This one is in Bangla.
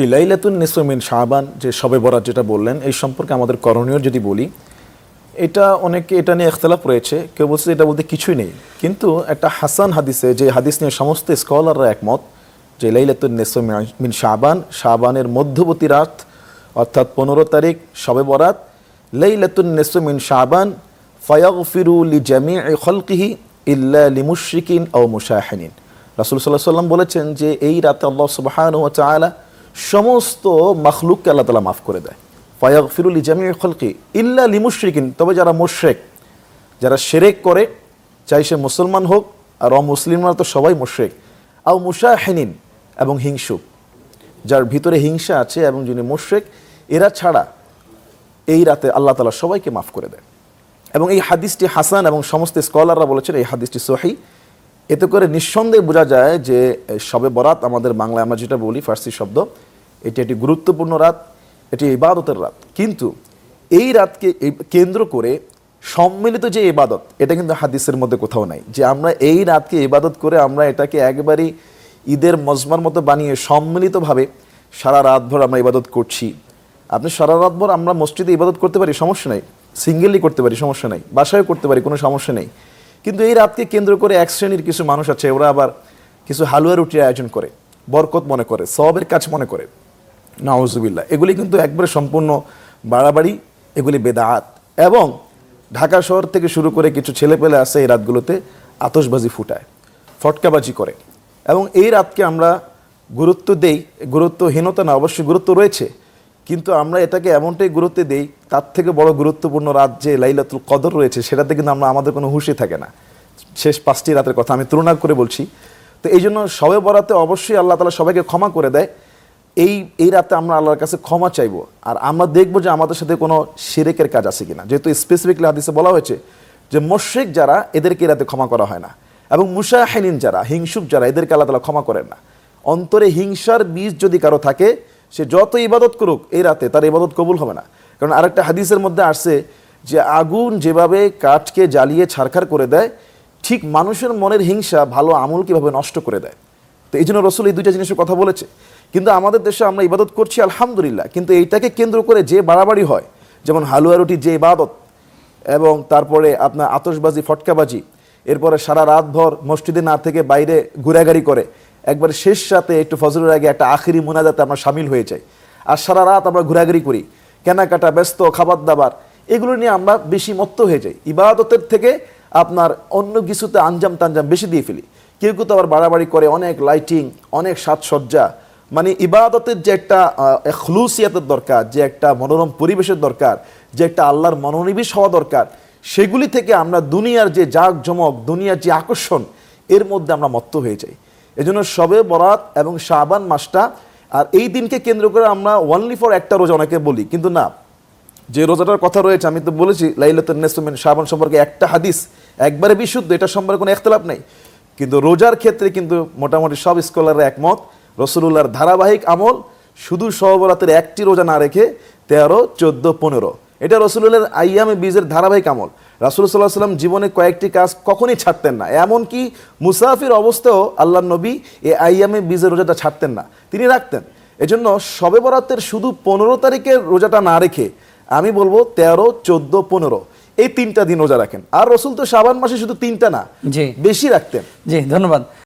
লাইলাতুন নিসফ মিন শাবান যে শবে বরাত যেটা বললেন এই সম্পর্কে আমাদের করণীয় যদি বলি, এটা অনেকে এটা নিয়ে ইখতিলাফ রয়েছে। কেউ বলছে এটা বলতে কিছুই নেই, কিন্তু একটা হাসান হাদিসে যে হাদিস নিয়ে সমস্ত স্কলাররা একমত যে লাইলাতুন নিসফ মিন শাবান, শাবানের মধ্যবর্তী রাত অর্থাৎ 15 তারিখ শবে বরাত। লাইলাতুন নিসফ মিন শাবান ফায়াগফিরু লিজামিই খালকিহি ইল্লা লিমুশরিকিন আও মুশাহিনিন। রাসূল সাল্লাল্লাহু আলাইহি ওয়াসাল্লাম বলেছেন যে এই রাতে আল্লাহ সুবহানাহু ওয়া তাআলা সমস্ত মাখলুককে আল্লাহ তাআলা মাফ করে দেয়। ফায়াগফিরু লিজামিই খালকি ইল্লা লিমুশরিকিন, তবে যারা মুশরিক, যারা শিরক করে, চাই সে মুসলমান হোক আর অমুসলিমরা তো সবাই মুশরিক, আও মুশাহিনিন এবং হিংসুক, যার ভিতরে হিংসা আছে এবং যিনি মুশরিক, এরা ছাড়া এই রাতে আল্লাহ তাআলা সবাইকে মাফ করে দেয়। এবং এই হাদিসটি হাসান এবং সমস্ত স্কলাররা বলেছেন এই হাদিসটি সহিহ। এতে করে নিঃসন্দেহে বোঝা যায় যে শবে বরাত আমাদের বাংলায় আমরা যেটা বলি ফার্সি শব্দ, এটি একটি গুরুত্বপূর্ণ রাত, এটি ইবাদতের রাত। কিন্তু এই রাতকে কেন্দ্র করে সম্মিলিত যে ইবাদত, এটা কিন্তু হাদিসের মধ্যে কোথাও নাই যে আমরা এই রাতকে ইবাদত করে আমরা এটাকে একবারই ঈদের মজমার মতো বানিয়ে সম্মিলিতভাবে সারা রাতভর আমরা ইবাদত করছি। আপনি সারা রাতভর আমরা মসজিদে ইবাদত করতে পারি, সমস্যা নেই, সিঙ্গেলি করতে পারি, সমস্যা নেই, বাসায় করতে পারি, কোনো সমস্যা নেই। কিন্তু এই রাতকে কেন্দ্র করে এক শ্রেণীর কিছু মানুষ আছে, ওরা আবার কিছু হালুয়া রুটির আয়োজন করে, বরকত মনে করে, সওয়াবের কাজ মনে করে। নাউজুবিল্লাহ, এগুলি কিন্তু একবারে সম্পূর্ণ বাড়াবাড়ি, এগুলি বেদাত। এবং ঢাকা শহর থেকে শুরু করে কিছু ছেলেপেলে আছে এই রাতগুলোতে আতশবাজি ফুটায়, ফটকাবাজি করে। এবং এই রাতকে আমরা গুরুত্ব দেই, গুরুত্বহীনতা না, অবশ্যই গুরুত্ব রয়েছে, কিন্তু আমরা এটাকে এমনটাই গুরুত্ব দেই, তার থেকে বড় গুরুত্বপূর্ণ রাত যে লাইলাতুল কদর রয়েছে সেটাতে কিন্তু আমাদের কোনো হুঁশই থাকে না। শেষ 5টি রাতের কথা আমি তুলনা করে বলছি। তো এই জন্য শবে বরাতে অবশ্যই আল্লাহ তাআলা সবাইকে ক্ষমা করে দেয়। এই রাতে আমরা আল্লাহর কাছে ক্ষমা চাইবো, আর আমরা দেখবো যে আমাদের সাথে কোনো শিরকের কাজ আছে কিনা। যেহেতু স্পেসিফিকলি হাদিসে বলা হয়েছে যে মুশরিক যারা, এদেরকে এই রাতে ক্ষমা করা হয় না, এবং মুশাহিনিন যারা, হিংসুক যারা, এদেরকে আল্লাহ তাআলা ক্ষমা করেন না। অন্তরে হিংসার বীজ যদি কারো থাকে, সে যত ইবাদত করুক এই রাতে তার ইবাদত কবুল হবে না। কারণ আরেকটা হাদিসের মধ্যে আসছে যে আগুন যেভাবে কাঠকে জ্বালিয়ে ছারখার করে দেয়, ঠিক মানুষের মনের হিংসা ভালো আমল কিভাবে নষ্ট করে দেয়। তো এই জন্য রাসূল এই দুইটা জিনিসের কথা বলেছে। কিন্তু আমাদের দেশে আমরা ইবাদত করছি আলহামদুলিল্লাহ, কিন্তু এইটাকে কেন্দ্র করে যে বাড়াবাড়ি হয়, যেমন হালুয়া রুটির যে ইবাদত, এবং তারপরে আপনার আতশবাজি, ফটকাবাজি, এরপরে সারা রাতভর মসজিদে না থেকে বাইরে ঘোরাঘুরি করে, একবার শেষ রাতে একটু ফজরের আগে একটা আখিরি মুনাজাতে আমরা শামিল হয়ে যাই, আর সারা রাত আমরা ঘোরাঘুরি করি, কেনাকাটা, ব্যস্ত, খাবার দাবার, এগুলো নিয়ে আমরা বেশি মত্ত হয়ে যাই। ইবাদতের থেকে আপনার অন্য কিছুতে আঞ্জাম টাঞ্জাম বেশি দিয়ে ফেলি। কেউ কেউ তো আবার বাড়াবাড়ি করে, অনেক লাইটিং, অনেক সাজসজ্জা, মানে ইবাদতের যে একটা খুলুসিয়াতের দরকার, যে একটা মনোরম পরিবেশের দরকার, যে একটা আল্লাহর মনোনিবেশ হওয়া দরকার, সেগুলি থেকে আমরা দুনিয়ার যে জাঁকজমক, দুনিয়ার যে আকর্ষণ, এর মধ্যে আমরা মত্ত হয়ে যাই। এজন্য শবে বরাত এবং শাবান মাসটা, আর এই দিনকে কেন্দ্র করে আমরা ওনলি ফর একটা রোজা অনেকে বলি, কিন্তু না, যে রোজাটার কথা রয়েছে, আমি তো বলেছি লাইলাতুন নিসফ মিন শাবান সম্পর্কে একটা হাদিস একবারে বিশুদ্ধ, এটা সম্পর্কে কোনো ইখতিলাফ নেই। কিন্তু রোজার ক্ষেত্রে কিন্তু মোটামুটি সব স্কলাররা একমত, রাসূলুল্লাহর ধারাবাহিক আমল শুধু শবে বরাতের একটি রোজা না রেখে 13, 14, 15, এটা রাসূলুল্লাহর আইয়ামে বীজের ধারাবাহিক আমল। রাসূল সাল্লাল্লাহু আলাইহি ওয়াসাল্লাম জীবনে কয়েকটি কাজ কখনই ছাড়তেন না, এমনকি মুসাফির অবস্থাও আল্লাহর নবী এই আইয়ামে বীজের রোজাটা ছাড়তেন না, তিনি রাখতেন। এজন্য শবে বরাতের শুধু 15 তারিখের রোজাটা না রেখে আমি বলবো 13, 14, 15 এই 3টা দিন রোজা রাখেন। আর রাসূল তো শাবান মাসে শুধু 3টা না, বেশি রাখতেন। জি, ধন্যবাদ।